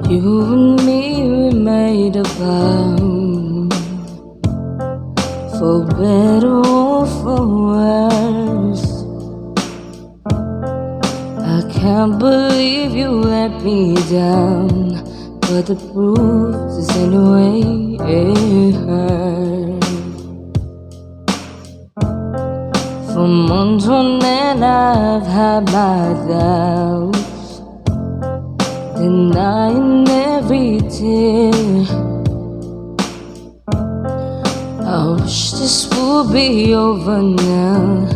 You and me, we made a vow, for better or for worse. I can't believe you let me down, but the proof is in the way it hurt. For months on end I've had my doubts, denying every tear. I wish this would be over now,